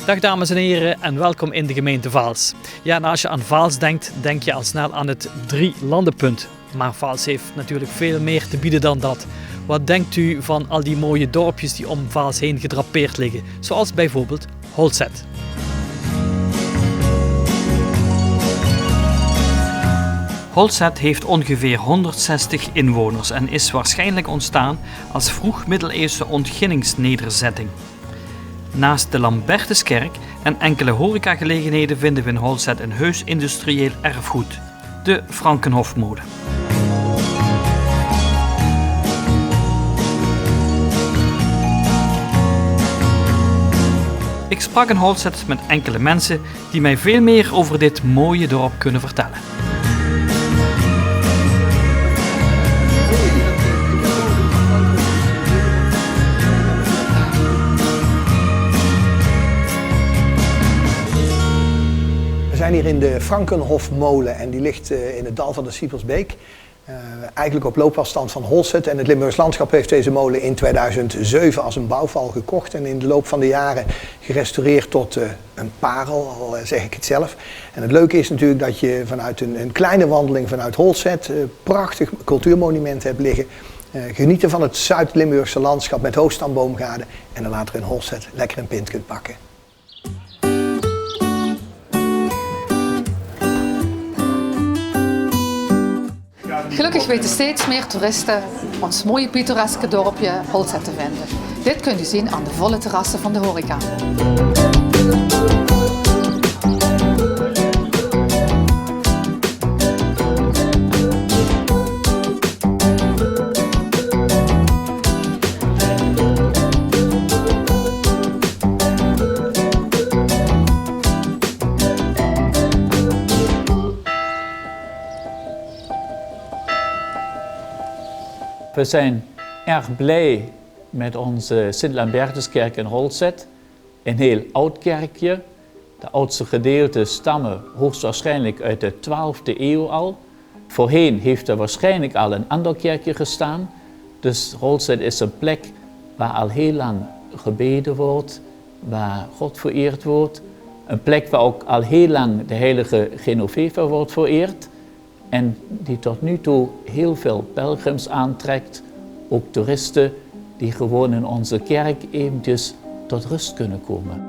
Dag dames en heren en welkom in de gemeente Vaals. Ja, en als je aan Vaals denkt, denk je al snel aan het Drielandenpunt. Maar Vaals heeft natuurlijk veel meer te bieden dan dat. Wat denkt u van al die mooie dorpjes die om Vaals heen gedrapeerd liggen? Zoals bijvoorbeeld Holzet. Holzet heeft ongeveer 160 inwoners en is waarschijnlijk ontstaan als vroeg-middeleeuwse ontginningsnederzetting. Naast de Lambertuskerk en enkele horecagelegenheden vinden we in Holzet een heus industrieel erfgoed, de Frankenhofmolen. Ik sprak in Holzet met enkele mensen die mij veel meer over dit mooie dorp kunnen vertellen. We zijn hier in de Frankenhofmolen en die ligt in het dal van de Siepersbeek. Eigenlijk op loopafstand van Holzet. En het Limburgs Landschap heeft deze molen in 2007 als een bouwval gekocht. En in de loop van de jaren gerestaureerd tot een parel, al zeg ik het zelf. En het leuke is natuurlijk dat je vanuit een kleine wandeling vanuit Holzet prachtig cultuurmonument hebt liggen. Genieten van het Zuid-Limburgse landschap met hoogstamboomgaarden. En dan later in Holzet lekker een pint kunt pakken. Gelukkig weten steeds meer toeristen ons mooie pittoreske dorpje Holzet te vinden. Dit kunt u zien aan de volle terrassen van de horeca. We zijn erg blij met onze Sint-Lambertuskerk in Holzet. Een heel oud kerkje. De oudste gedeelten stammen hoogstwaarschijnlijk uit de 12e eeuw al. Voorheen heeft er waarschijnlijk al een ander kerkje gestaan. Dus Holzet is een plek waar al heel lang gebeden wordt, waar God vereerd wordt. Een plek waar ook al heel lang de heilige Genoveva wordt vereerd. En die tot nu toe heel veel pelgrims aantrekt, ook toeristen die gewoon in onze kerk eventjes tot rust kunnen komen.